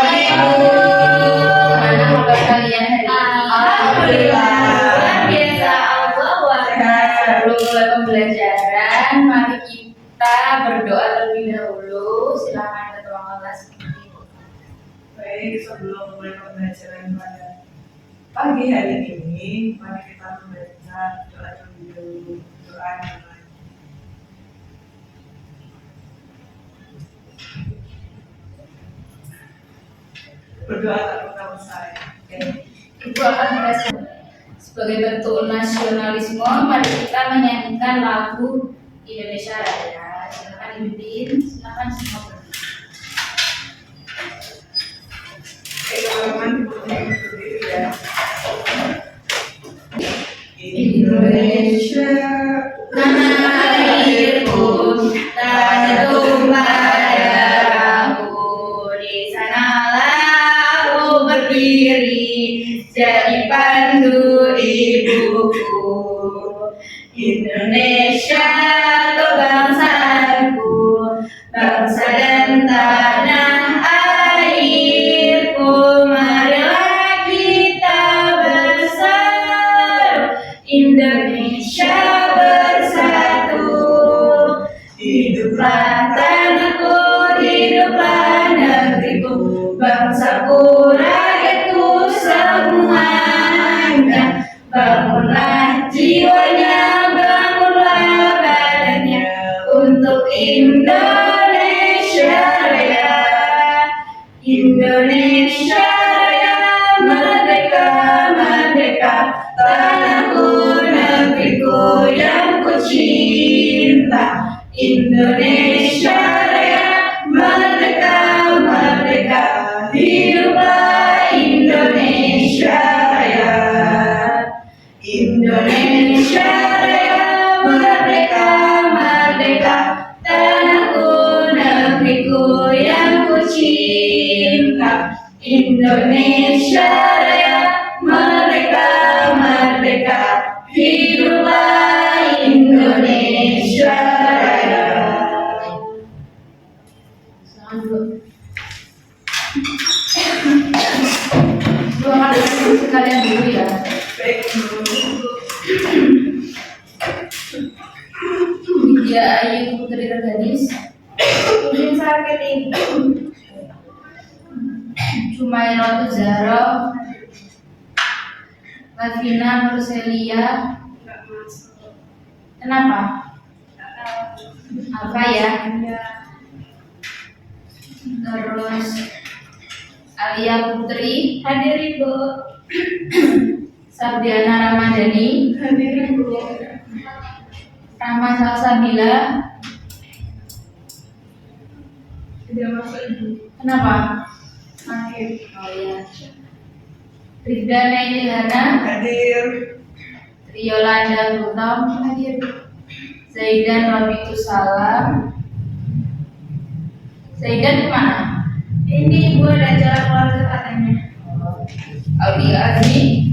pagi Bu. Mana kabar kalian hari ini? Alhamdulillah. Luar biasa, Allahu Akbar. Sebelum mulai pembelajaran, mari kita berdoa terlebih dahulu. Silakan ketua kelas. Baik, sebelum mulai pembelajaran pada pagi hari ini, mari kita membaca doa terlebih dahulu. Doa damai. Berdoa tak pernah usai. Ibu akan merespon. Sebagai bentuk nasionalisme, mari kita menyanyikan lagu Indonesia Raya. Silakan dipimpin, silakan semua berdiri. Teman-teman dibutuhkan berdiri ya. Indonesia, tanah airku, tanah tumpah darahku, di sanalah aku berdiri, jadi pandu ibuku. Indonesia kebangsaanku, bangsa dan tanah airku, marilah kita bersatu, Indonesia bersatu. Hiduplah tanahku, hiduplah negeriku, bangsaku, rakyatku semuanya. Bangunlah jiwanya, bangunlah badannya untuk Indonesia Raya. Indonesia Raya, merdeka, merdeka, tanahku, negeriku yang ku cinta. Indonesia Raya, merdeka, merdeka, hiduplah Indonesia Raya. Indonesia Raya, merdeka, merdeka, tanahku, negeriku yang ku cinta. Indonesia Raya, merdeka, merdeka, hiduplah Indonesia Raya. Selamat sekalian dulu ya. Baik, Widya Ayu Putri Reganis, mungkin sakit ini. Jumairatu Zahra, Lavina Nurselia. Enggak masuk. Kenapa? Apa ya? Terus Alia Putri, Hadir Ibu. Sardiana Ramadhani, Hadir Ibu. Rama Salsabila. Tidak masuk Ibu. Kenapa? Sakit. Oh iya. Rida Nailana, Hadir. Yolanda Gultom, hadir. Zaidan Robitus Salam. Zaidan kemana? Ini Ibu ada acara keluarga katanya. Aldi Aziz.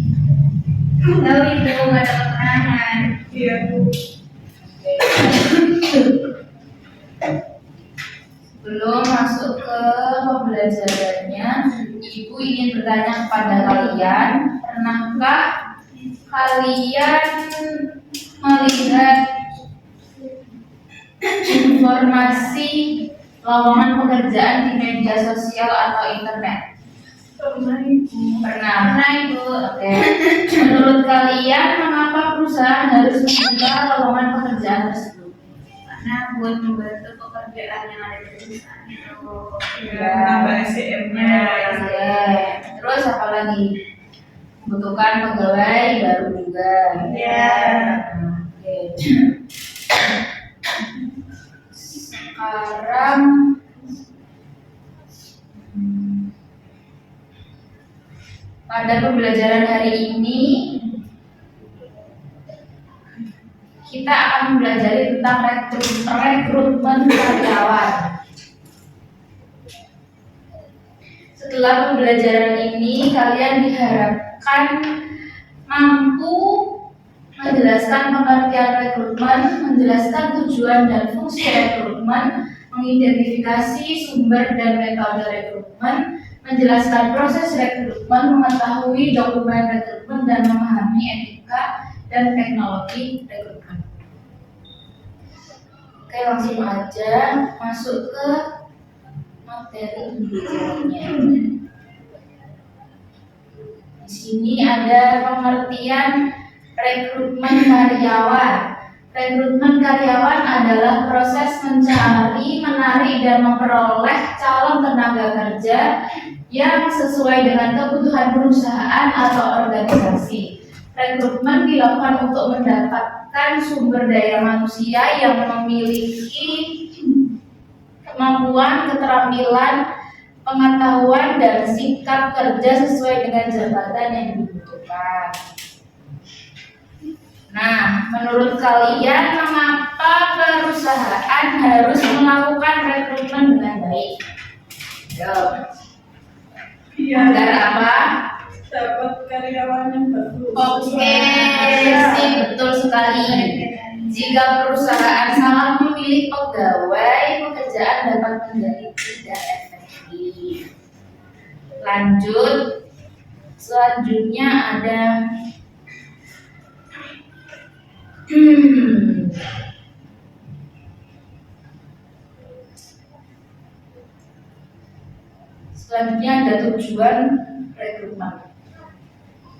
Tahu Ibu nggak ada keterangan. Iya Bu. Sebelum masuk ke pembelajarannya, Ibu ingin bertanya kepada kalian, pernahkah kalian melihat informasi lowongan pekerjaan di media sosial atau internet? Pernah Ibu. Pernah Ibu. Oke. Menurut kalian, mengapa perusahaan harus membuka lowongan pekerjaan tersebut? Karena buat membantu pekerjaan yang ada di perusahaan itu. Ya. Nambah SDM-nya. Ya. Terus apa lagi? Membutuhkan pegawai baru juga. Ya. Oke. Sekarang pada pembelajaran hari ini kita akan mempelajari tentang rekrutmen karyawan. Setelah pembelajaran ini, kalian diharapkan mampu menjelaskan pengertian rekrutmen, menjelaskan tujuan dan fungsi rekrutmen, mengidentifikasi sumber dan metode rekrutmen, menjelaskan proses rekrutmen, mengetahui dokumen rekrutmen, dan memahami etika dan teknologi rekrutmen. Oke, langsung aja masuk ke materi pembelajarannya. Di sini ada pengertian rekrutmen karyawan. Rekrutmen karyawan adalah proses mencari, menarik, dan memperoleh calon tenaga kerja yang sesuai dengan kebutuhan perusahaan atau organisasi. Rekrutmen dilakukan untuk mendapatkan sumber daya manusia yang memiliki kemampuan, keterampilan, pengetahuan, dan sikap kerja sesuai dengan jabatan yang dibutuhkan. Nah, menurut kalian mengapa perusahaan harus melakukan rekrutmen dengan baik? Agar apa? Dapat karyawan yang bagus. Oke, sih betul sekali. Jika perusahaan salah memilih pegawai, pekerjaan dapat menjadi tidak efektif. Lanjut, selanjutnya ada selanjutnya ada tujuan rekrutmen.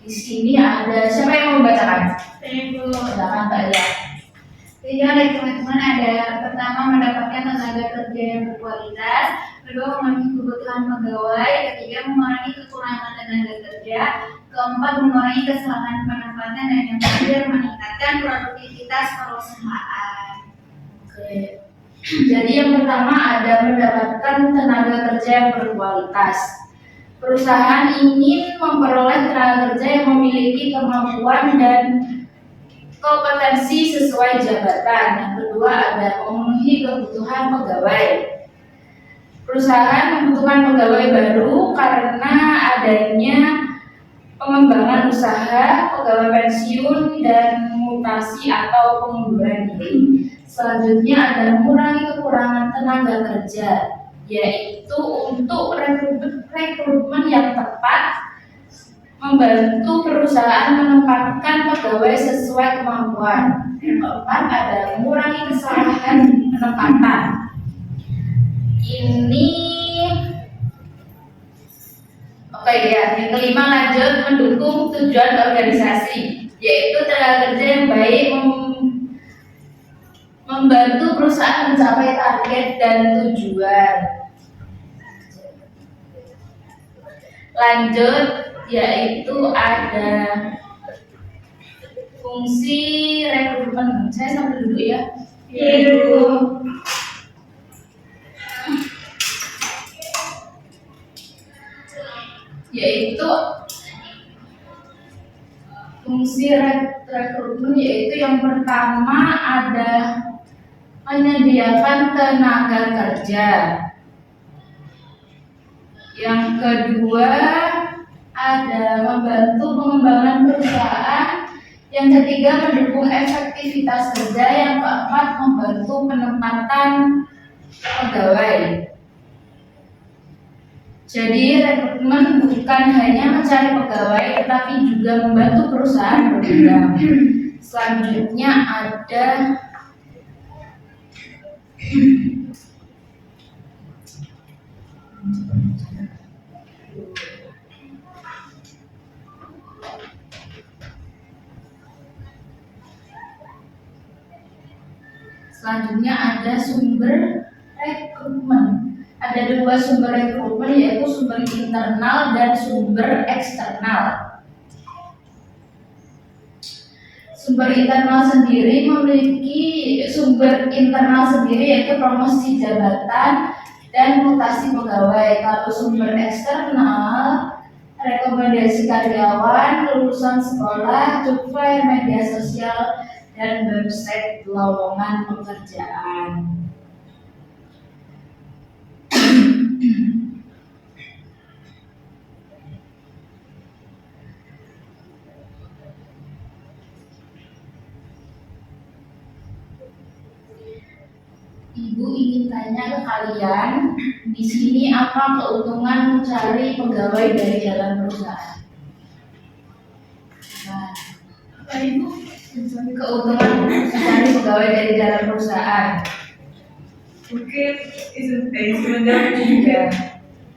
Di sini ada siapa yang mau membacakan? Ibu. Silakan Mbak Lia. Tujuan rekrutmen ada pertama mendapatkan tenaga kerja yang berkualitas, kedua memenuhi kebutuhan pegawai, ketiga mengurangi kekurangan tenaga kerja, keempat mengurangi kesalahan penempatan, dan yang terakhir meningkatkan produktivitas perusahaan. Oke. Jadi yang pertama ada mendapatkan tenaga kerja yang berkualitas. Perusahaan ingin memperoleh tenaga kerja yang memiliki kemampuan dan kompetensi sesuai jabatan. Yang kedua ada memenuhi kebutuhan pegawai. Perusahaan membutuhkan pegawai baru karena adanya pengembangan usaha, pegawai pensiun, dan mutasi atau pengunduran diri. Selanjutnya ada mengurangi kekurangan tenaga kerja, yaitu untuk rekrutmen yang tepat, membantu perusahaan menempatkan pegawai sesuai kemampuan. Yang keempat ada mengurangi kesalahan penempatan. Ini oke ya. Yang kelima lanjut mendukung tujuan organisasi, yaitu tenaga kerja yang baik membantu perusahaan mencapai target dan tujuan. Lanjut, yaitu ada fungsi rekrutmen. Saya sambil duduk ya. Ibu. Yaitu fungsi rekrutmen, yaitu yang pertama ada menyediakan tenaga kerja. Yang kedua ada membantu pengembangan perusahaan. Yang ketiga mendukung efektivitas kerja. Yang keempat membantu penempatan pegawai. Jadi rekrutmen bukan hanya mencari pegawai, tetapi juga membantu perusahaan berkembang. Selanjutnya ada sumber rekrutmen. Ada dua sumber rekrutmen, yaitu sumber internal dan sumber eksternal. Sumber internal sendiri yaitu promosi jabatan dan mutasi pegawai. Kalau sumber eksternal, rekomendasi karyawan, lulusan sekolah, job fair, media sosial, dan website lowongan pekerjaan. Ibu ingin tanya ke kalian, Di sini apa keuntungan mencari pegawai dari dalam perusahaan? Nah, Apa Ibu? keuntungan mencari pegawai dari dalam perusahaan. Mungkin menjawab mungkin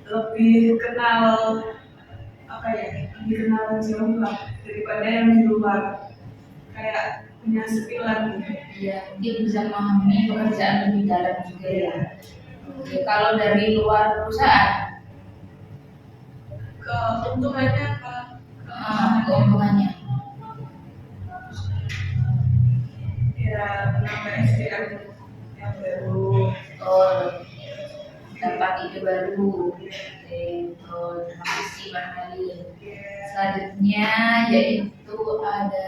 lebih kenal apa ya, lebih kenal jauh lah daripada yang di luar, kayak punya skillan gitu. Ya, dia bisa memahami pekerjaan lebih dalam juga ya. Oke, kalau dari luar perusahaan, Keuntungannya apa? keuntungannya. Ya menambah SDM yang baru. Oh, dapat ide baru. Oke, oh, terima kasih Mbak Meli. Selanjutnya yaitu ada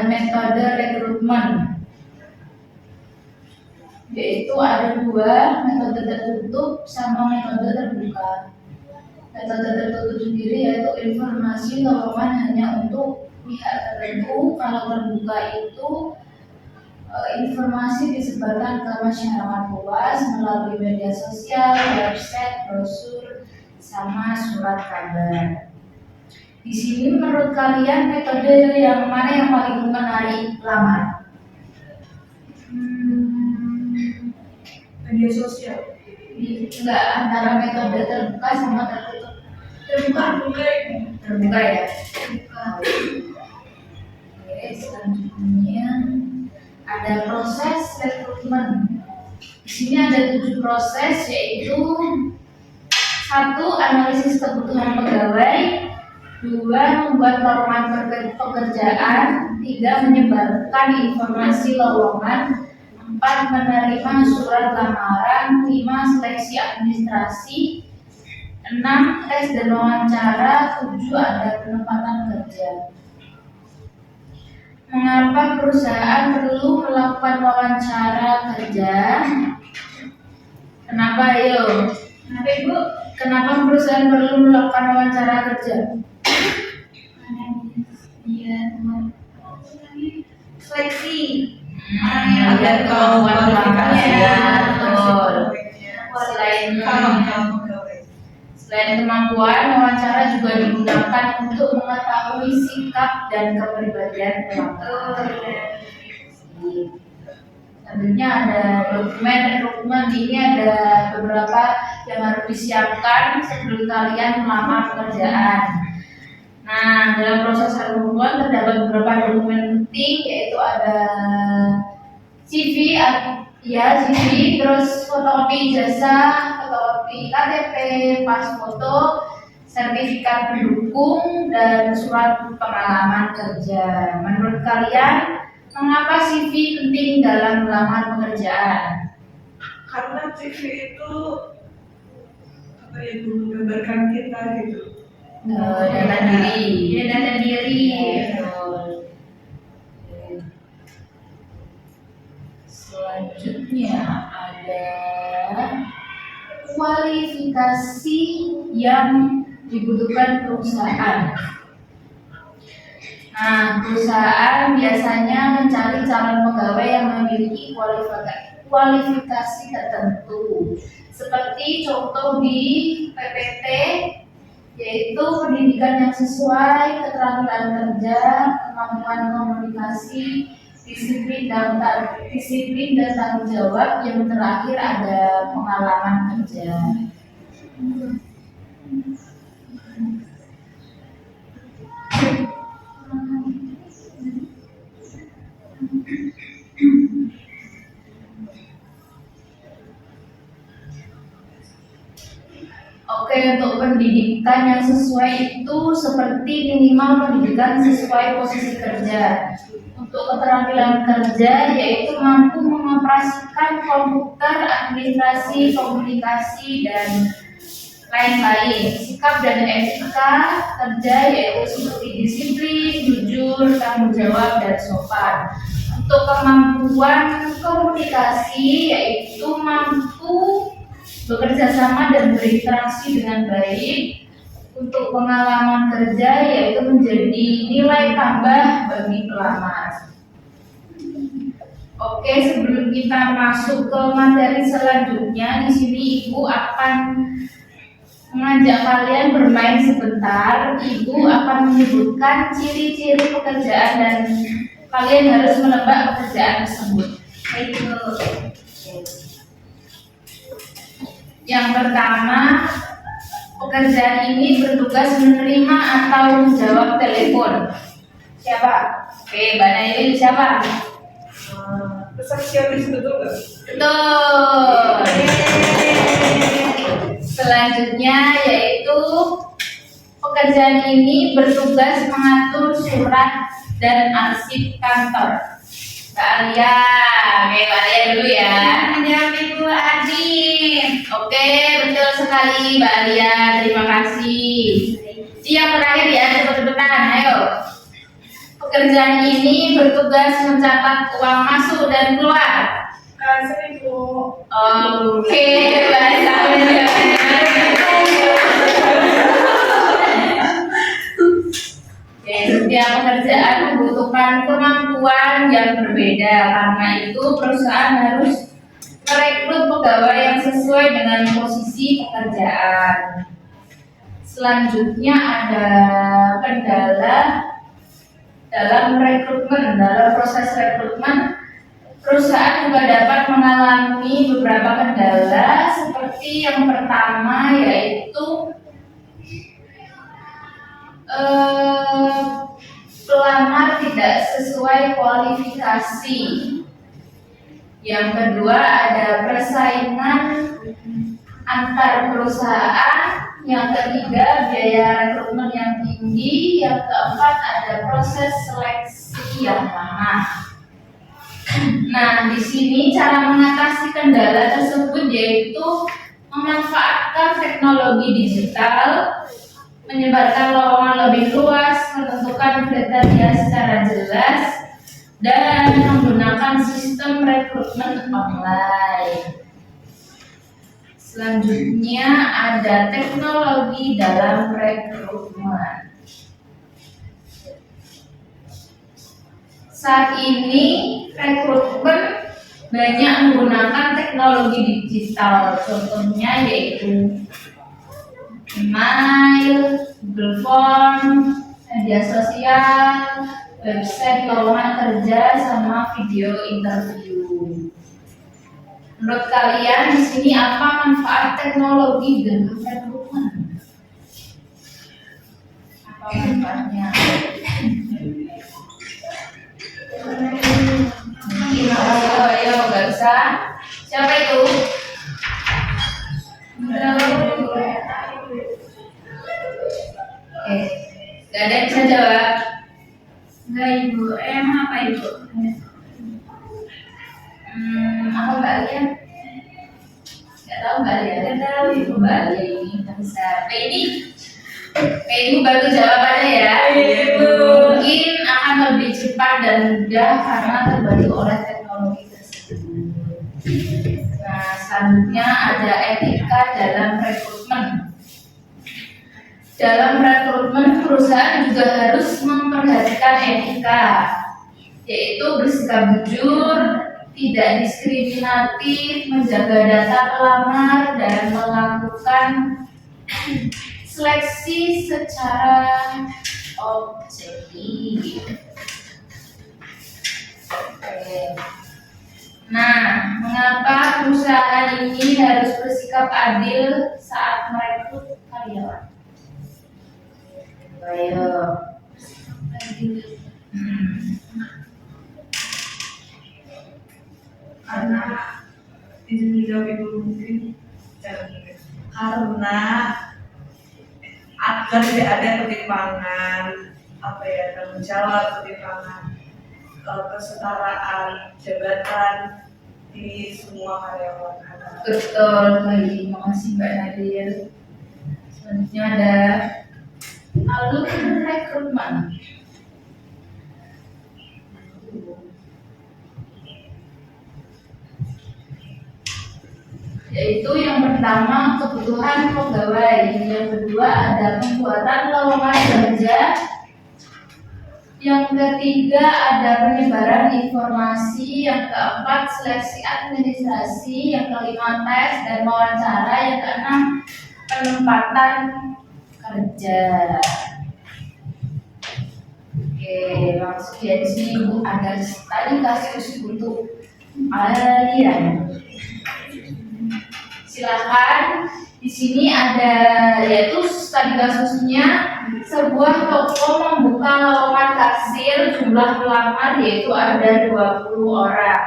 metode rekrutmen, yaitu ada dua, metode tertutup sama metode terbuka. Metode tertutup sendiri yaitu informasi lowongan hanya untuk pihak tertentu. Kalau terbuka itu informasi disebarkan ke masyarakat luas melalui media sosial, website, brosur, sama surat kabar. Di sini menurut kalian metode yang mana yang paling menarik lamar? Media sosial. Enggak, antara metode terbuka sama tertutup. Terbuka ya. Oke, selanjutnya ada proses rekrutmen. Di sini ada 7 proses, yaitu 1. Analisis kebutuhan pegawai, 2. Membuat lowongan pekerjaan, 3. Menyebarkan informasi lowongan, 4. Menerima surat lamaran, 5. Seleksi administrasi, 6. Tes dan wawancara, 7. Ada penempatan kerja. Mengapa perusahaan perlu melakukan wawancara kerja? Kenapa ayo? Kenapa Ibu? Kenapa perusahaan perlu melakukan wawancara kerja? Iya, seleksi. Lihat kemampuan Iya, betul. Selain kemampuan, wawancara juga digunakan untuk mengetahui sikap dan kepribadian pelamar. Selanjutnya ada dokumen rekrutmen. Ini ada beberapa yang harus disiapkan sebelum kalian melamar pekerjaan. Nah, dalam proses rekrutmen terdapat beberapa dokumen penting, yaitu ada CV, terus fotokopi ijazah, fotokopi KTP, pas foto, sertifikat pendukung, dan surat pengalaman kerja. Menurut kalian, mengapa CV penting dalam melamar pekerjaan? Karena CV itu apa ya, menggambarkan kita gitu. Data diri. Ya, data diri. Betul. Selanjutnya ada kualifikasi yang dibutuhkan perusahaan. Nah, perusahaan biasanya mencari calon pegawai yang memiliki kualifikasi tertentu. Seperti contoh di PPT, yaitu pendidikan yang sesuai, keterampilan kerja, kemampuan komunikasi, disiplin dan tanggung jawab. Yang terakhir ada pengalaman kerja. Oke, untuk pendidikan yang sesuai itu seperti minimal pendidikan sesuai posisi kerja. Untuk keterampilan kerja yaitu mampu mengoperasikan komputer, administrasi, komunikasi, dan lain-lain. Sikap dan etika kerja yaitu seperti disiplin, jujur, tanggung jawab, dan sopan. Untuk kemampuan komunikasi yaitu mampu bekerja sama dan berinteraksi dengan baik. Untuk pengalaman kerja yaitu menjadi nilai tambah bagi pelamar. Oke, sebelum kita masuk ke materi selanjutnya, di sini Ibu akan mengajak kalian bermain sebentar. Ibu akan menyebutkan ciri-ciri pekerjaan dan kalian harus menebak pekerjaan tersebut. Baik, Bu. Yang pertama, pekerjaan ini bertugas menerima atau menjawab telepon. Siapa? Oke, Mbak Nailin siapa? Resepsionis betul nggak? Betul. Selanjutnya yaitu pekerjaan ini bertugas mengatur surat dan arsip kantor. Mbak Alia, oke Mbak Alia dulu ya. Menjawab Ibu Adin. Oke, betul sekali Mbak Alia, terima kasih. Yang terakhir ya, cepet-cepetan, ayo. Pekerjaan ini bertugas mencatat uang masuk dan keluar. Sering Bu. Oke, bahasa setiap pekerjaan membutuhkan kemampuan yang berbeda. Karena itu perusahaan harus merekrut pegawai yang sesuai dengan posisi pekerjaan. Selanjutnya ada kendala dalam rekrutmen. Dalam proses rekrutmen, perusahaan juga dapat mengalami beberapa kendala seperti yang pertama yaitu pelamar tidak sesuai kualifikasi. Yang kedua ada persaingan antar perusahaan. Yang ketiga biaya rekrutmen yang tinggi. Yang keempat ada proses seleksi yang lama. Nah, di sini cara mengatasi kendala tersebut yaitu memanfaatkan teknologi digital, menyebarkan lowongan lebih luas, menentukan kriteria secara jelas, dan menggunakan sistem rekrutmen online. Selanjutnya ada teknologi dalam rekrutmen. Saat ini rekrutmen banyak menggunakan teknologi digital, contohnya yaitu email, Google Form, media sosial, website lowongan kerja, sama video interview. Menurut kalian di sini apa manfaat teknologi dalam rekrutmen? Apa manfaatnya? Ayo, nggak usah. Siapa itu? Gak ada yang bisa jawab. Enggak Ibu, apa Ibu? Apa Mbak Alia? Gak tahu Mbak Alia. Gak tahu Ibu Mbak Alia ini nggak bisa. Ibu bantu jawabannya ya. Mungkin akan lebih cepat dan mudah karena terbantu oleh teknologi tersebut. Nah, selanjutnya ada etika dalam rekrutmen. Dalam rekrutmen, perusahaan juga harus memperhatikan etika, yaitu bersikap jujur, tidak diskriminatif, menjaga data pelamar, dan melakukan seleksi secara objektif. Oke. Nah, mengapa perusahaan ini harus bersikap adil saat merekrut karyawan? Ayo. Karena izin dijawab Ibu mungkin karena agar tidak ada ketimpangan tanggung jawab, ketimpangan kesetaraan jabatan di semua karyawan. Betul, baik. Terima kasih Mbak Nadia. Selanjutnya ada alur rekrutmen. Yaitu yang pertama pertama kebutuhan pegawai, yang kedua ada pembuatan lowongan kerja, yang ketiga ada penyebaran informasi, yang keempat seleksi administrasi, yang kelima tes dan wawancara, yang keenam penempatan kerja. Oke, langsung ya di sini Bu ada tadi kasus untuk kalian. Silakan. Di sini ada yaitu tadi kasusnya sebuah toko membuka lowongan kasir, jumlah pelamar yaitu ada 20 orang.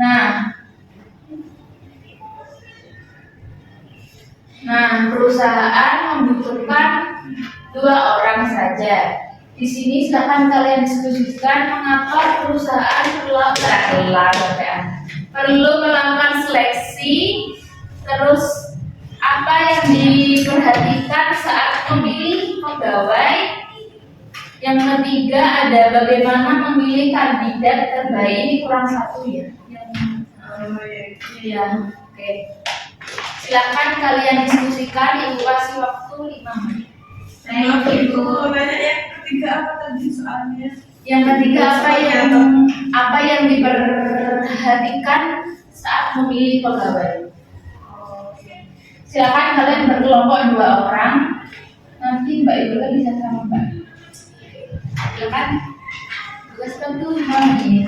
Nah, perusahaan membutuhkan 2 orang saja. Di sini silakan kalian diskusikan mengapa perusahaan perlu melakukan seleksi, terus apa yang diperhatikan saat memilih pegawai. Yang ketiga ada bagaimana memilih kandidat terbaik. Ini kurang satu ya. Iya, oke. Silakan kalian diskusikan. Ibu kasih waktu 5 menit. Nah, itu banyak yang ketiga apa tadi soalnya? Yang ketiga apa yang diperhatikan saat memilih pegawai. Silakan kalian berkelompok 2 orang. Nanti Mbak Ibu bisa sama Mbak. Silakan. Tugas kamu 5 menit.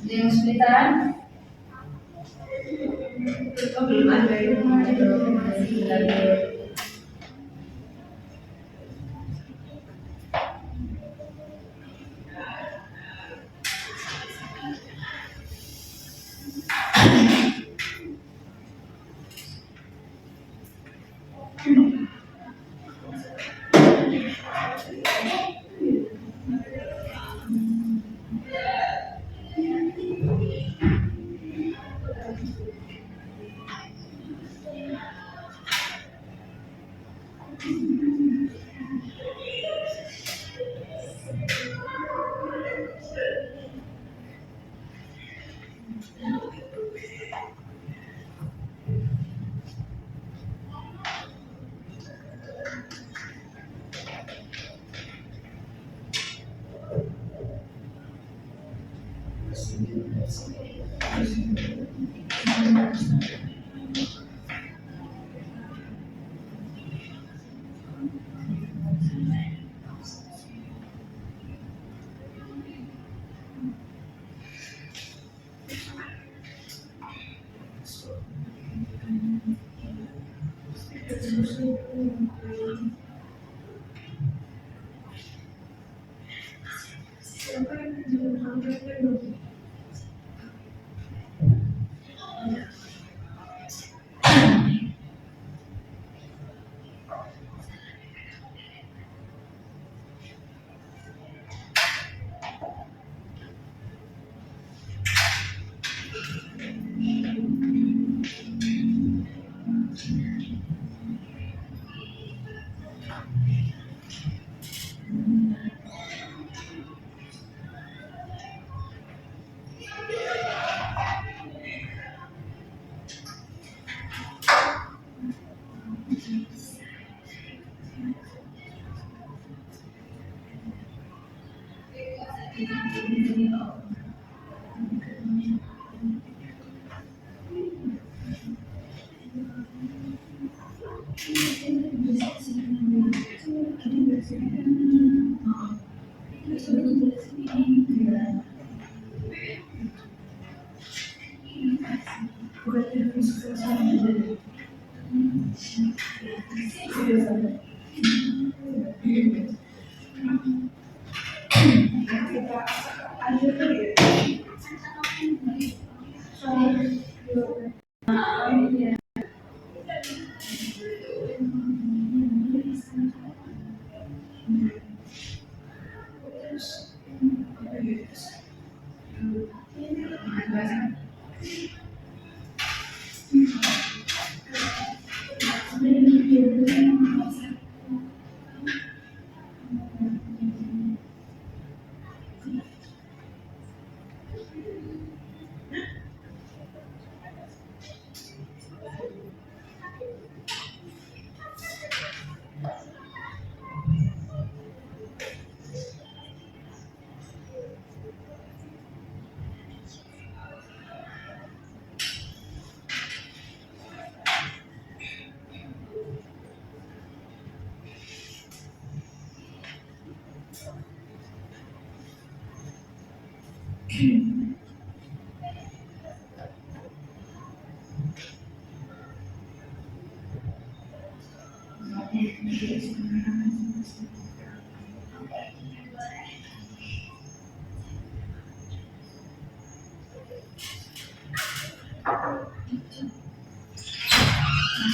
Yang kesulitan? Belum ada yang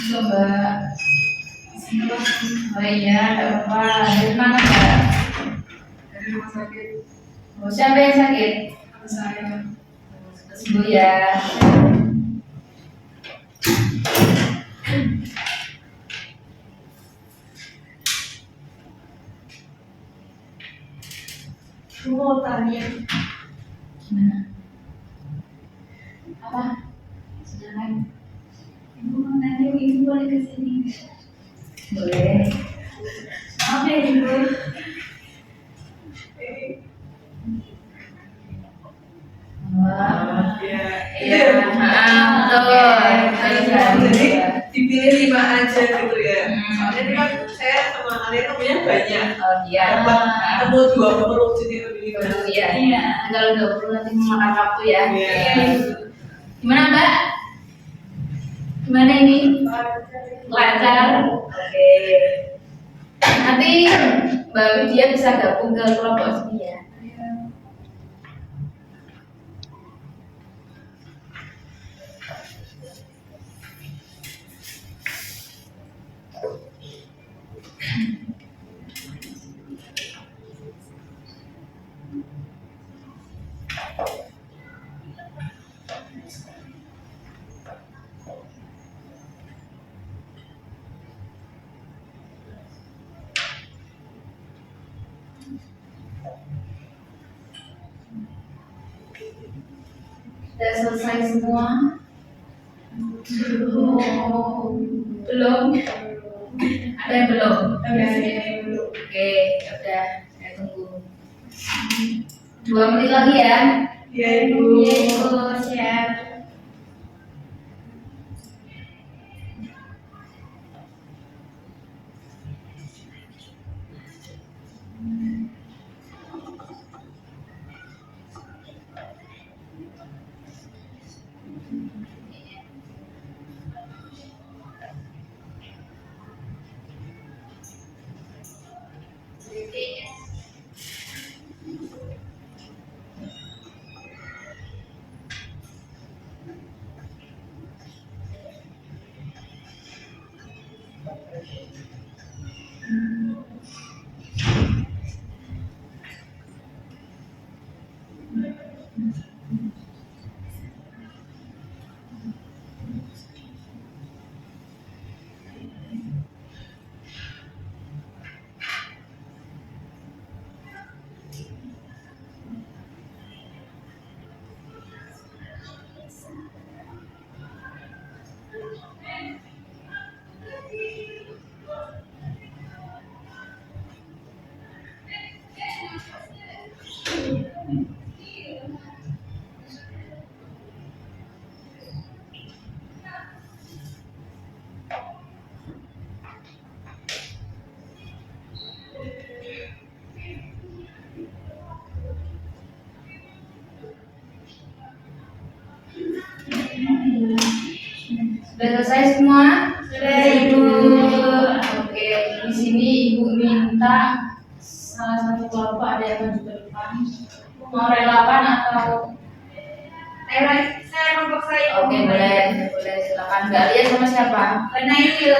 Coba. Oh iya, tidak apa-apa. Dari mana Mbak? Dari rumah sakit Oh, siapa yang sakit? saya. Sembuh ya. Aku mau tanya. Gimana? Apa? Silakan. Ibu mau nanya, ibu boleh kesini? Boleh. Maaf ya ibu. Wah. Ya, Iya, betul. jadi dipilih 5 aja gitu ya. Hmm. Soalnya ini kan saya sama kalian punya banyak. Oh iya. Dapat ketemu 20 jadi lebih Dulu banyak. ya. Iya. Tanggal 20 nanti memakan waktu ya. Iya. Gimana Mbak? Gimana ini? Lancar? Oke. Nanti Mbak Widya bisa gabung ke kelompok sini ya. Sudah selesai semua? Belum? Ada yang belum? Oke, udah. Saya tunggu. 2 menit lagi ya. Iya ibu. Iya ibu, siap. Sudah selesai semua? Sudah, Ibu. Oke, di sini Ibu minta salah satu kelompok ada yang maju ke depan. Mau relawan atau? Saya kelompok saya. Oke, boleh silakan. Mbak Lia sama siapa? Nail.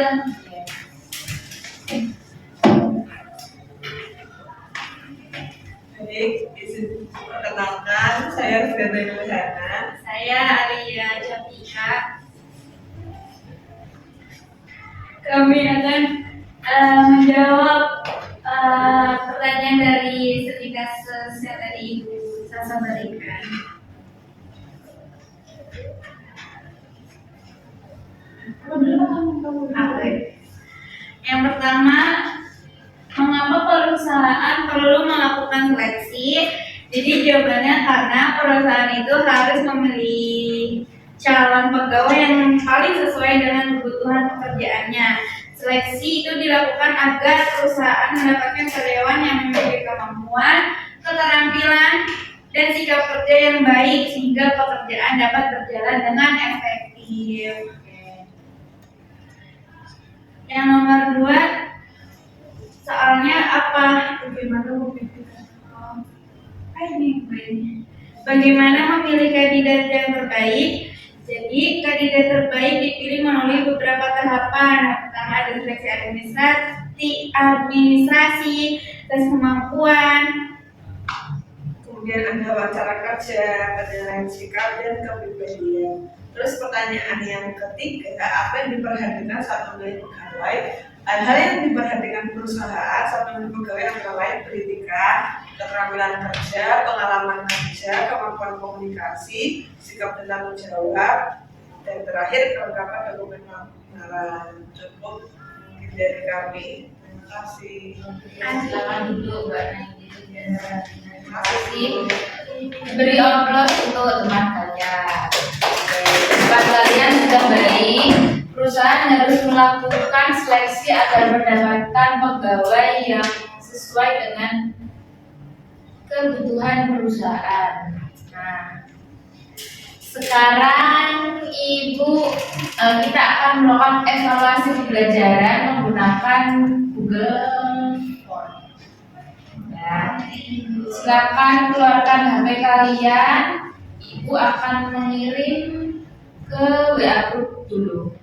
Baik, izin perkenalkan, saya Rizkyana Yuliana. Saya Alia Japika. Kami akan menjawab pertanyaan dari studi kasus yang tadi Ibu Sasa berikan. Oke. Yang pertama, mengapa perusahaan perlu melakukan seleksi? Jadi jawabannya karena perusahaan itu harus memilih calon pegawai yang paling sesuai dengan kebutuhan pekerjaannya. Seleksi itu dilakukan agar perusahaan mendapatkan karyawan yang memiliki kemampuan, keterampilan, dan sikap kerja yang baik sehingga pekerjaan dapat berjalan dengan efektif. Yang nomor 2, soalnya apa? Bagaimana memilih kandidat yang terbaik? Jadi kandidat terbaik dipilih melalui beberapa tahapan. Pertama ada seleksi administrasi, tes kemampuan. Kemudian ada wawancara kerja, penilaian sikap dan kepribadian. Terus pertanyaan yang ketiga, apa yang diperhatikan saat memilih pegawai? Hal-hal yang diperhatikan perusahaan saat memilih pegawai antara lain pendidikan, keterampilan kerja, pengalaman kerja, kemampuan komunikasi, sikap dan tanggung jawab, dan terakhir kelengkapan dokumen lamaran. Cukup mungkin dari kami. Terima kasih. Silakan duduk Mbak Nail. Terima kasih. Beri aplaus untuk teman kalian. Teman kalian sudah baik. Perusahaan harus melakukan seleksi agar mendapatkan pegawai yang sesuai dengan kebutuhan perusahaan. Nah, sekarang kita akan melakukan evaluasi pembelajaran menggunakan Google Form. Ya. Silakan keluarkan HP kalian. Ibu akan mengirim ke WA group dulu.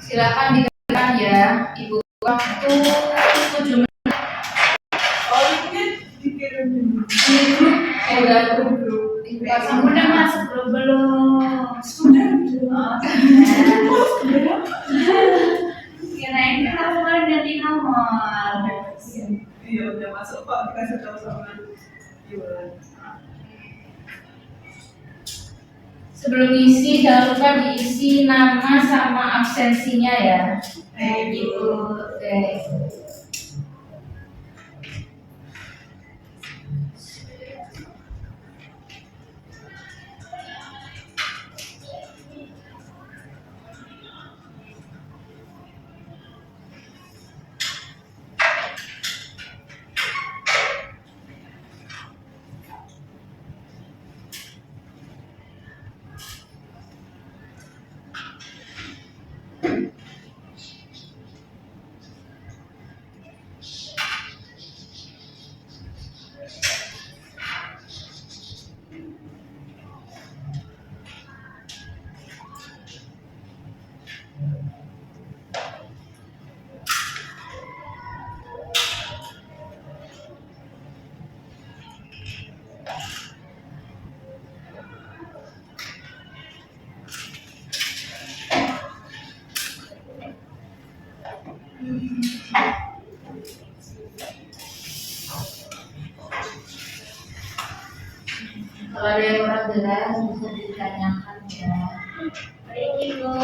Silakan dikerjakan ya, Ibu. Waktu 7 menit. Oh, ini dikirim Di grup, udah grup. Kamu udah masuk grup belum? sudah. Kirain kamu baru ganti nomor. Iya, udah masuk Pak. Kita sudah sama Yuliana. Sebelum isi, jangan lupa diisi nama sama absensinya ya. Ibu. Oke. Kalau ada yang kurang jelas bisa ditanyakan ya. Baik, Ibu.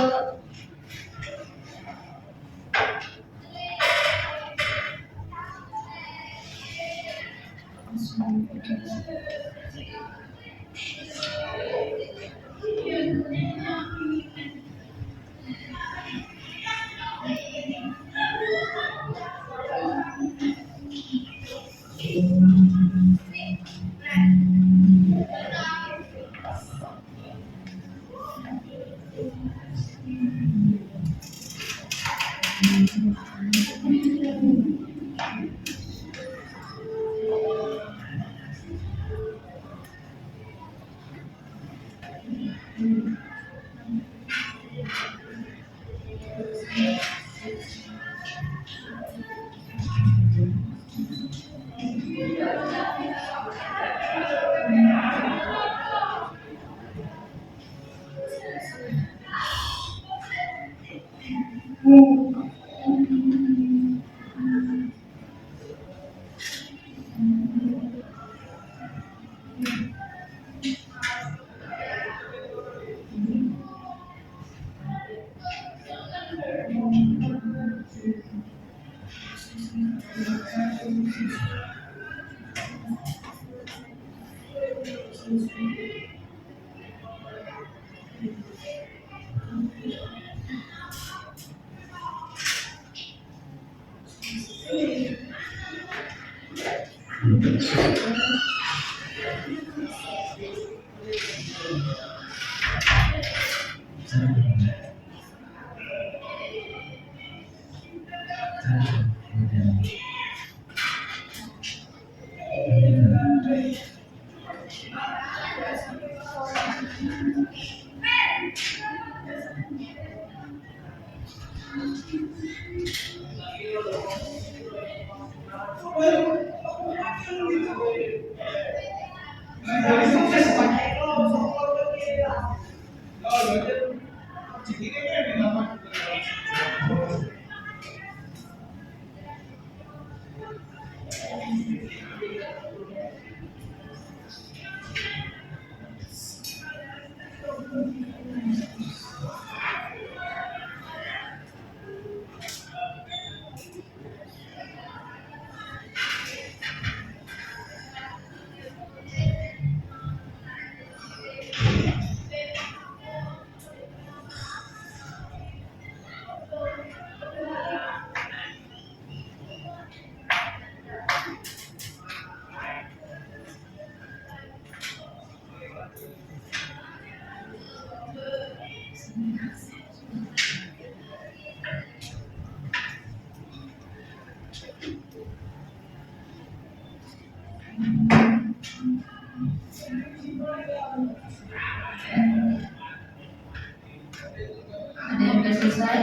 Ada yang udah selesai?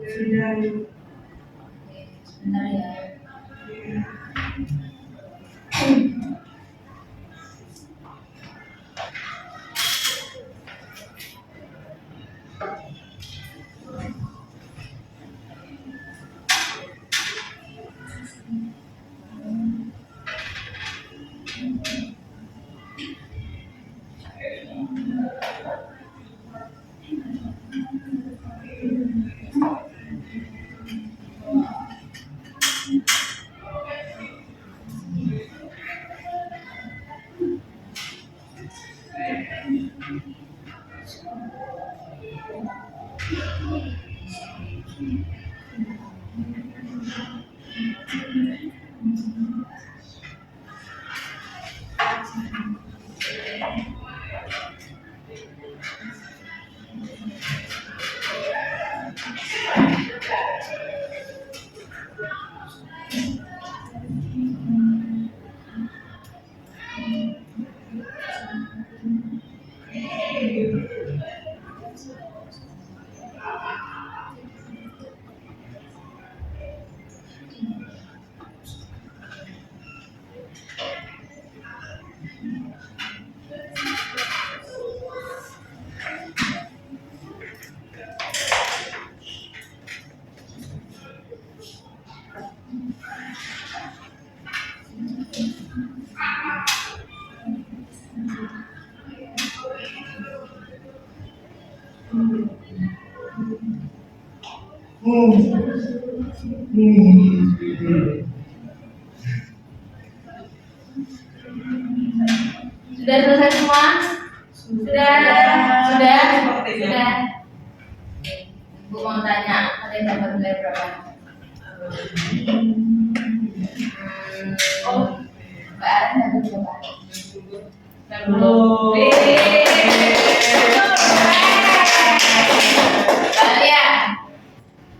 Sudah. Sebentar ya. Sudah selesai semua? Sudah. Sepertinya. Sudah. Ibu mau tanya, kalian dapat nilai berapa? Oh, Mbak Aren dapat berapa? 60. Mbak Lia?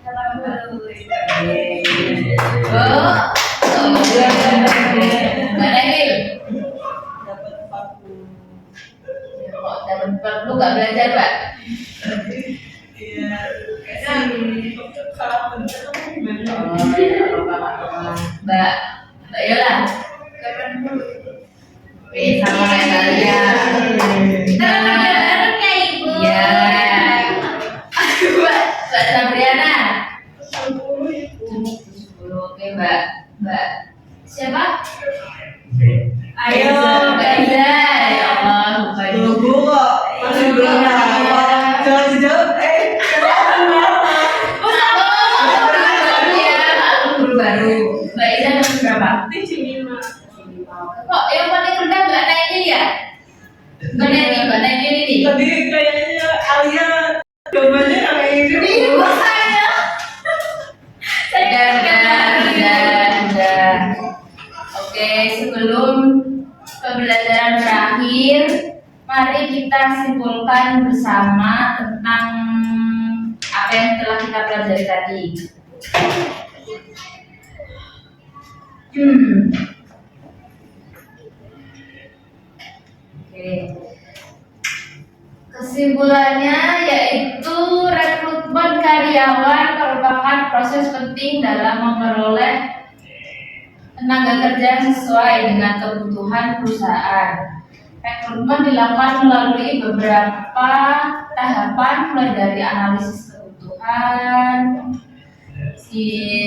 80. Oh, Mbak Nabil? Dapat 40. Kok dapat 40 nggak belajar, Mbak? Iya, kayaknya salah pencet atau gimana? Oh, ya, nggak apa-apa. Mbak Yola? 80. Sama kayak kalian. Kita bareng-bareng ya Ibu. Iya. Mbak Sabriana. 10. Oke, Mbak. Siapa? Ayo, Mbak Iza. Ya Allah, lupa ini. Tunggu kok, masih belum apa. Jangan dijawab, Baru. Mbak Iza dapat berapa? 75. Kok yang paling rendah Mbak Naili ya? Mbak Naili ini. Tadi kayaknya Alia jawabannya kayak ini. Sudah. Oke, sebelum pembelajaran berakhir, mari kita simpulkan bersama tentang apa yang telah kita pelajari tadi. Oke. Kesimpulannya yaitu rekrutmen karyawan merupakan proses penting dalam memperoleh tenaga kerja sesuai dengan kebutuhan perusahaan. Rekrutmen dilakukan melalui beberapa tahapan, mulai dari analisis kebutuhan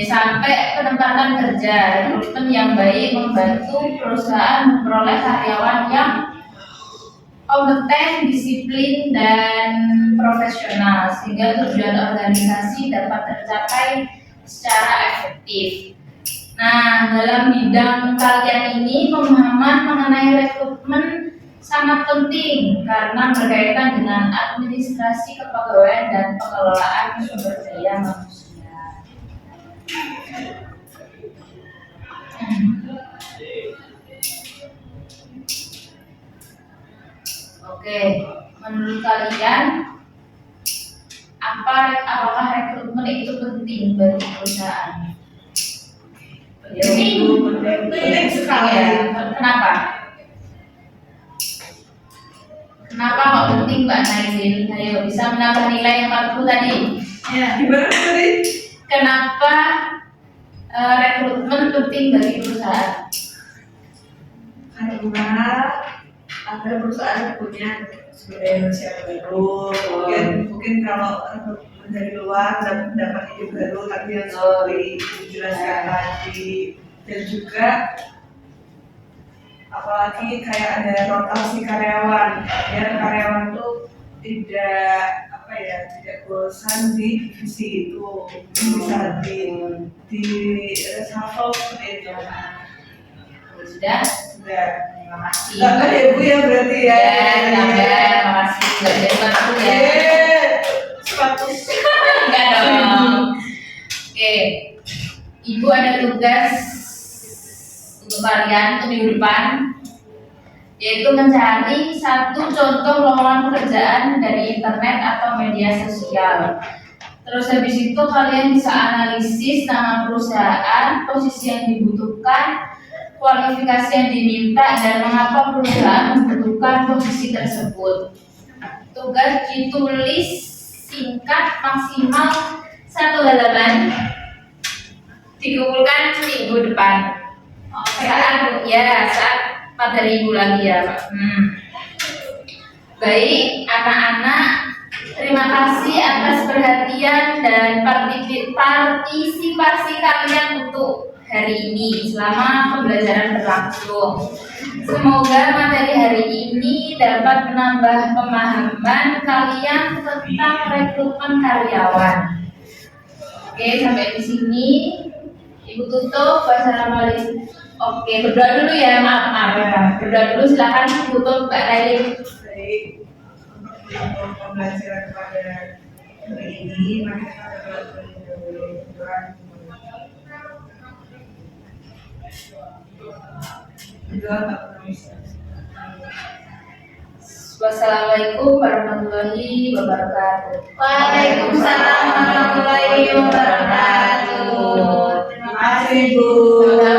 sampai penempatan kerja. Rekrutmen yang baik membantu perusahaan memperoleh karyawan yang kompeten, disiplin, dan profesional sehingga tujuan organisasi dapat tercapai secara efektif. Nah, dalam bidang kalian ini pemahaman mengenai rekrutmen sangat penting karena berkaitan dengan administrasi kepegawaian dan pengelolaan sumber daya manusia. Oke, menurut kalian apakah rekrutmen itu penting bagi perusahaan? Penting sekali. Kenapa? Kenapa kok penting Mbak Naizil? Ayo, bisa menambah nilai 40 tadi. Ya. Gimana tadi? Kenapa rekrutmen penting bagi perusahaan? Karena agar perusahaan punya sumber daya manusia baru. Mungkin kalau rekrutmen dari luar dapat ide baru, tapi yang seperti dijelaskan tadi, dan juga apalagi kayak ada rotasi karyawan, biar karyawan tuh tidak bosan di divisi itu, bisa di reshuffle seperti itu. Sudah? Terima kasih. Tambah ya Bu ya berarti ya. Terima kasih. Nggak jadi 40 ya. 100. Enggak dong. Oke. Ibu ada tugas untuk kalian untuk minggu depan, yaitu mencari satu contoh lowongan pekerjaan dari internet atau media sosial. Terus habis itu kalian bisa analisis nama perusahaan, posisi yang dibutuhkan, kualifikasi yang diminta, dan mengapa perusahaan membutuhkan posisi tersebut. Tugas ditulis singkat maksimal 1 halaman, dikumpulkan minggu depan. Saat materi ibu lagi ya Pak. Baik anak-anak, terima kasih atas perhatian dan partisipasi kalian untuk hari ini selama pembelajaran berlangsung. Semoga materi hari ini dapat menambah pemahaman kalian tentang rekrutmen karyawan. Oke, sampai di sini Ibu tutup. Wassalamualaikum Oke, berdoa dulu ya, maaf. Berdoa dulu, silakan tutup Mbak Raili. Baik, untuk pembelajaran pada hari ini, mari kita berdoa. Wassalamualaikum warahmatullahi wabarakatuh. Waalaikumsalam warahmatullahi wabarakatuh. Terima kasih Bu. Sama-sama.